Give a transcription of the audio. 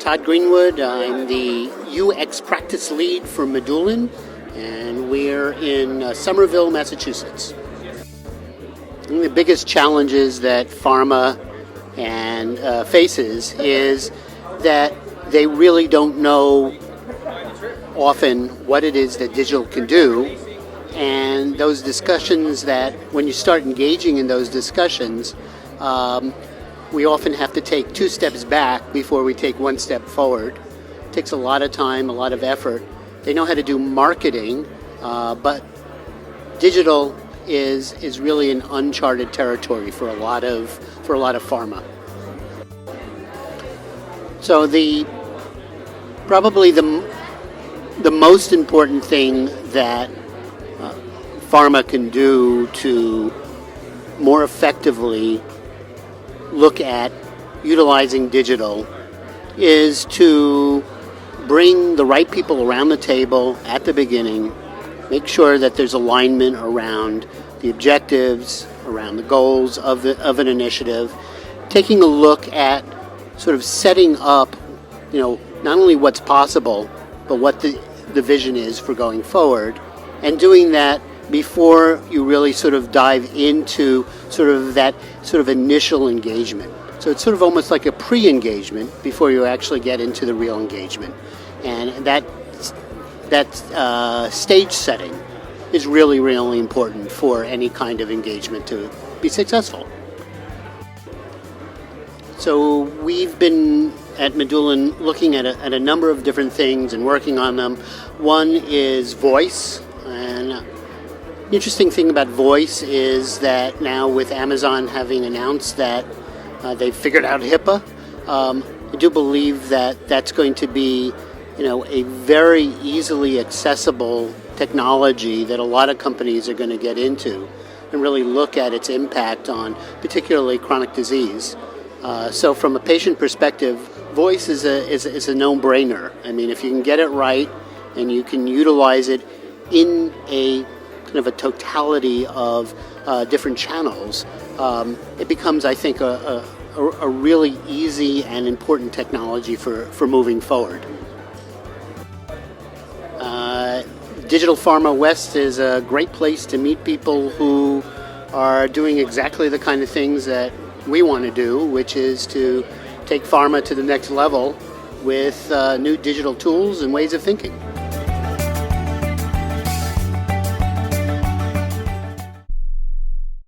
Todd Greenwood. I'm the UX practice lead for Medullan, and we're in Somerville, Massachusetts. One of the biggest challenges that pharma faces is that they really don't know often what it is that digital can do, and those discussions that when you start engaging in those discussions, we often have to take 2 steps back before we take 1 step forward. It takes a lot of time, a lot of effort. They know how to do marketing, but digital is really an uncharted territory for a lot of pharma. So probably the most important thing that pharma can do to more effectively look at utilizing digital is to bring the right people around the table at the beginning, make sure that there's alignment around the objectives, around the goals of an initiative, taking a look at sort of setting up, not only what's possible, but what the vision is for going forward, and doing that before you really sort of dive into sort of that sort of initial engagement. So it's sort of almost like a pre-engagement before you actually get into the real engagement. And that stage setting is really, really important for any kind of engagement to be successful. So we've been at Medullan looking at a number of different things and working on them. One is voice, and the interesting thing about voice is that now with Amazon having announced that they've figured out HIPAA, I do believe that that's going to be, a very easily accessible technology that a lot of companies are going to get into and really look at its impact on particularly chronic disease. So from a patient perspective, voice is a no-brainer. I mean, if you can get it right and you can utilize it in a kind of a totality of different channels, it becomes, I think, a really easy and important technology for moving forward. Digital Pharma West is a great place to meet people who are doing exactly the kind of things that we want to do, which is to take pharma to the next level with new digital tools and ways of thinking.